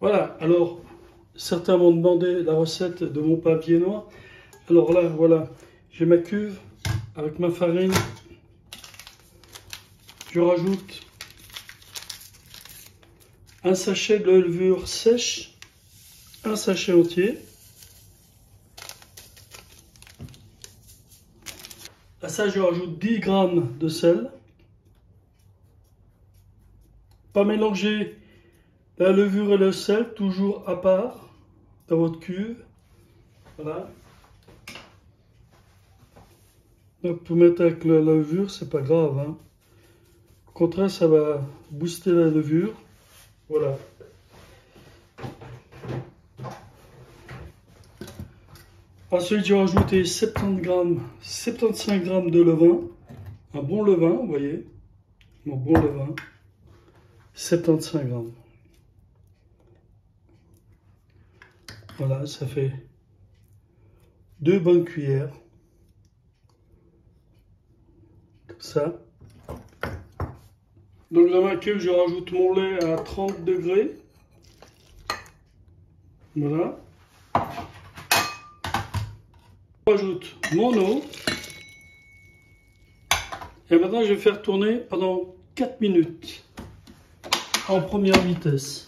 Voilà, alors certains m'ont demandé la recette de mon pain viennois. Alors là, voilà, j'ai ma cuve avec ma farine. Je rajoute un sachet de levure sèche, un sachet entier. À ça, je rajoute 10 g de sel. Pas mélanger la levure et le sel, toujours à part dans votre cuve. Voilà. Donc, pour mettre avec la levure, c'est pas grave, hein. Au contraire, ça va booster la levure. Voilà. Ensuite, j'ai rajouté 75 g de levain. Un bon levain, vous voyez. Mon bon levain. 75 g. Voilà, ça fait 2 bonnes cuillères. Comme ça. Donc dans ma cuve, je rajoute mon lait à 30 degrés. Voilà. Je rajoute mon eau. Et maintenant, je vais faire tourner pendant 4 minutes en première vitesse.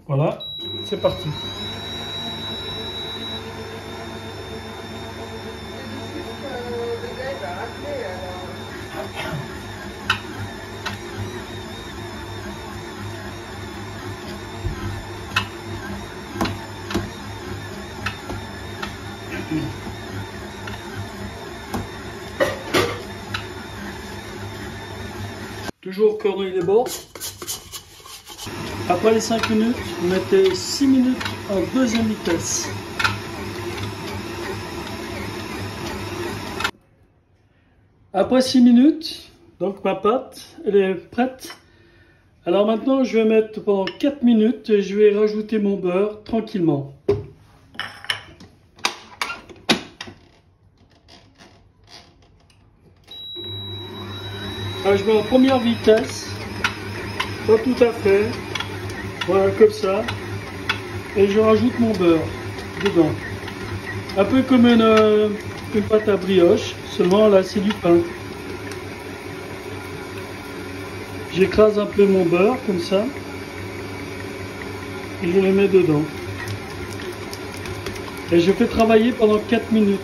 Voilà, c'est parti. Toujours corner les bords. Après les 5 minutes, vous mettez 6 minutes en deuxième vitesse. Après 6 minutes, donc ma pâte, elle est prête. Alors maintenant, je vais mettre pendant 4 minutes et je vais rajouter mon beurre tranquillement. Alors, je mets en première vitesse, pas tout à fait, voilà comme ça, et je rajoute mon beurre dedans. Un peu comme une pâte à brioche, seulement là c'est du pain. J'écrase un peu mon beurre comme ça, et je le mets dedans. Et je fais travailler pendant 4 minutes.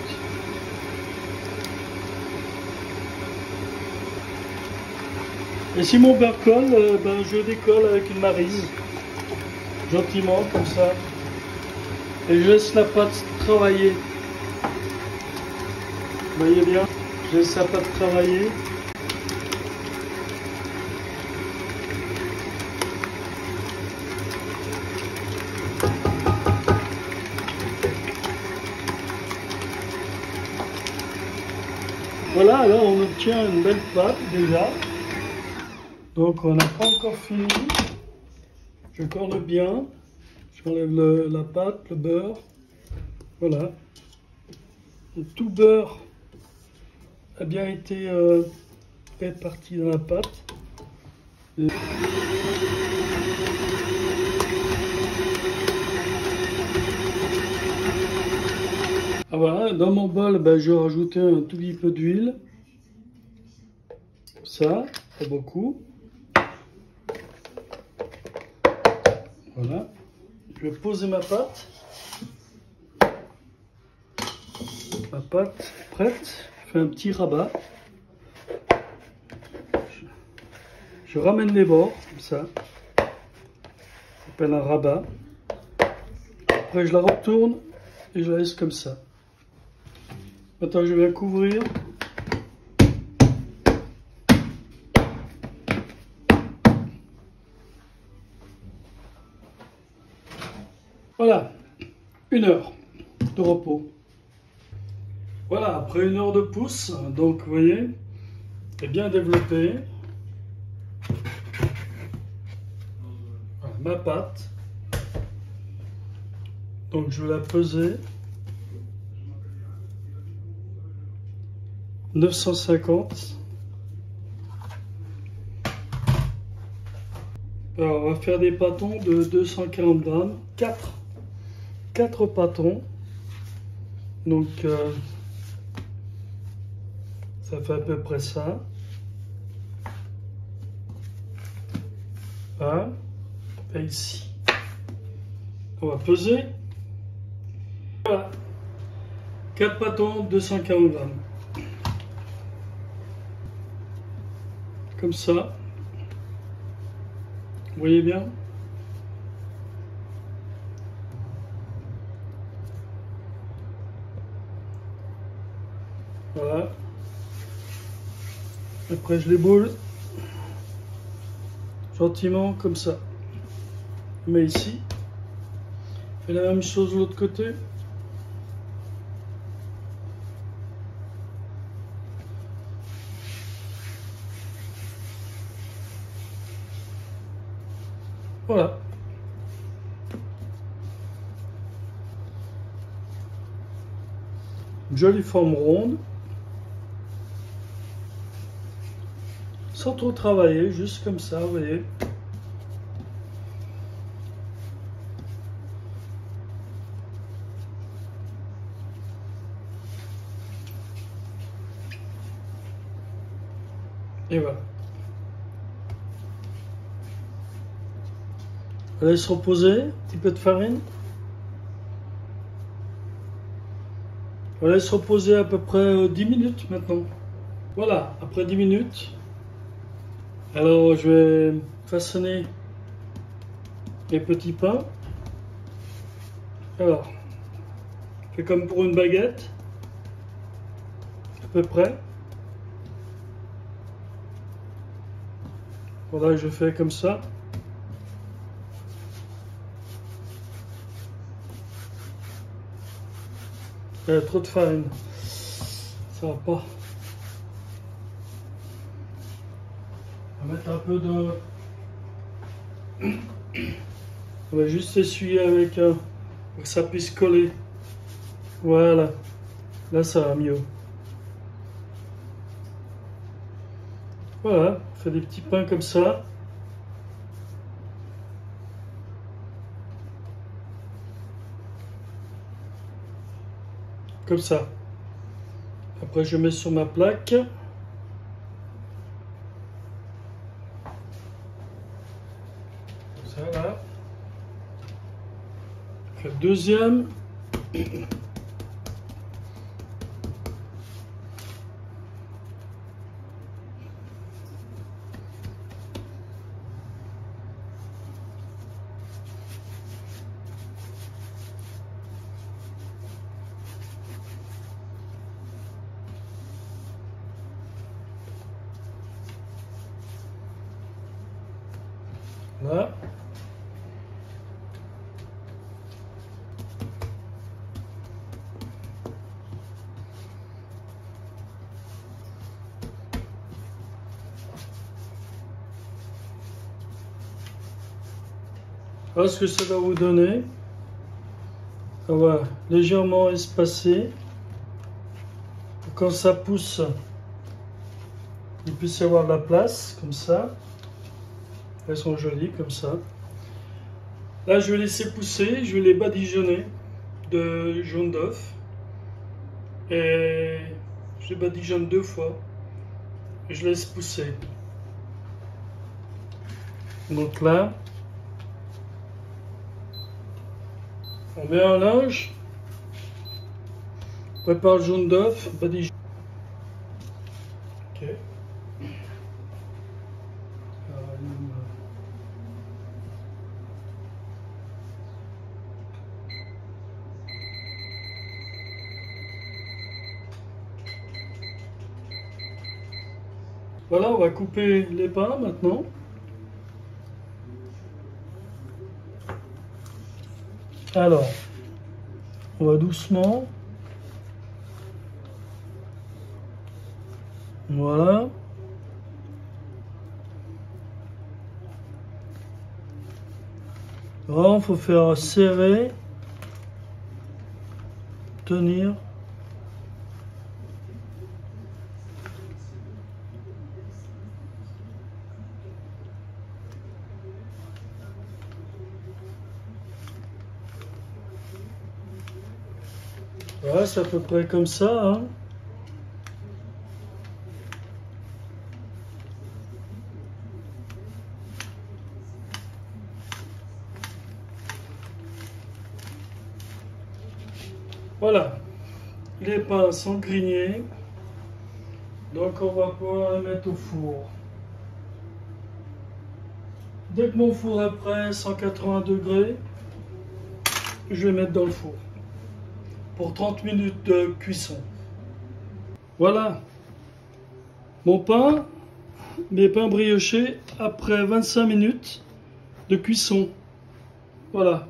Et si mon beurre colle, je décolle avec une maryse, gentiment comme ça. Et je laisse la pâte travailler. Vous voyez bien, je laisse la pâte travailler. Voilà, alors on obtient une belle pâte déjà. Donc on n'a pas encore fini. Je corne bien. J'enlève la pâte, le beurre. Voilà. Et tout beurre a bien été réparti dans la pâte. Et... Ah voilà, dans mon bol, je vais rajouter un tout petit peu d'huile. Ça, pas beaucoup. Voilà. Je vais poser ma pâte. Ma pâte prête. Je fais un petit rabat. Je ramène les bords, comme ça. Ça s'appelle un rabat. Après, je la retourne et je la laisse comme ça. Maintenant, je vais couvrir. Voilà, 1 heure de repos. Voilà, après 1 heure de pouce, donc vous voyez, c'est bien développé. Voilà, ma pâte. Donc je vais la peser. 950. Alors, on va faire des pâtons de 240 grammes, 4 pâtons. Donc, ça fait à peu près ça. Voilà. Et ici. On va peser. Voilà. 4 pâtons, 240 grammes. Comme ça. Vous voyez bien? Voilà. Après, je les boule gentiment comme ça. Je mets ici. Je fais la même chose de l'autre côté. Voilà. Une jolie forme ronde. Sans trop travailler, juste comme ça, vous voyez. Et voilà. On laisse reposer, un petit peu de farine. On laisse reposer à peu près 10 minutes maintenant. Voilà, après 10 minutes. Alors je vais façonner les petits pains. Alors, je fais comme pour une baguette, à peu près. Voilà, je fais comme ça. Il y a trop de farine, ça va pas. On va mettre un peu de... On va juste essuyer avec pour que ça puisse coller. Voilà, là ça va mieux. Voilà, on fait des petits pains comme ça. Comme ça. Après je mets sur ma plaque. Ça là. Le deuxième. Là. Voilà ce que ça va vous donner. Ça va légèrement espacer. Quand ça pousse, il puisse y avoir de la place, comme ça. Elles sont jolies, comme ça. Là, je vais laisser pousser, je vais les badigeonner de jaune d'œuf. Et je les badigeonne 2 fois. Et je laisse pousser. Donc là, on met un linge, prépare le jaune d'œuf, badigeonne. Ok. Voilà, on va couper les pains maintenant. Alors, on va doucement. Voilà. Vraiment, il faut faire serrer, tenir. Ouais, c'est à peu près comme ça, hein. Voilà, les pains sont grignés, donc on va pouvoir les mettre au four. Dès que mon four est prêt, 180 degrés, je vais mettre dans le four pour 30 minutes de cuisson. Voilà, mon pain, mes pains briochés après 25 minutes de cuisson. Voilà.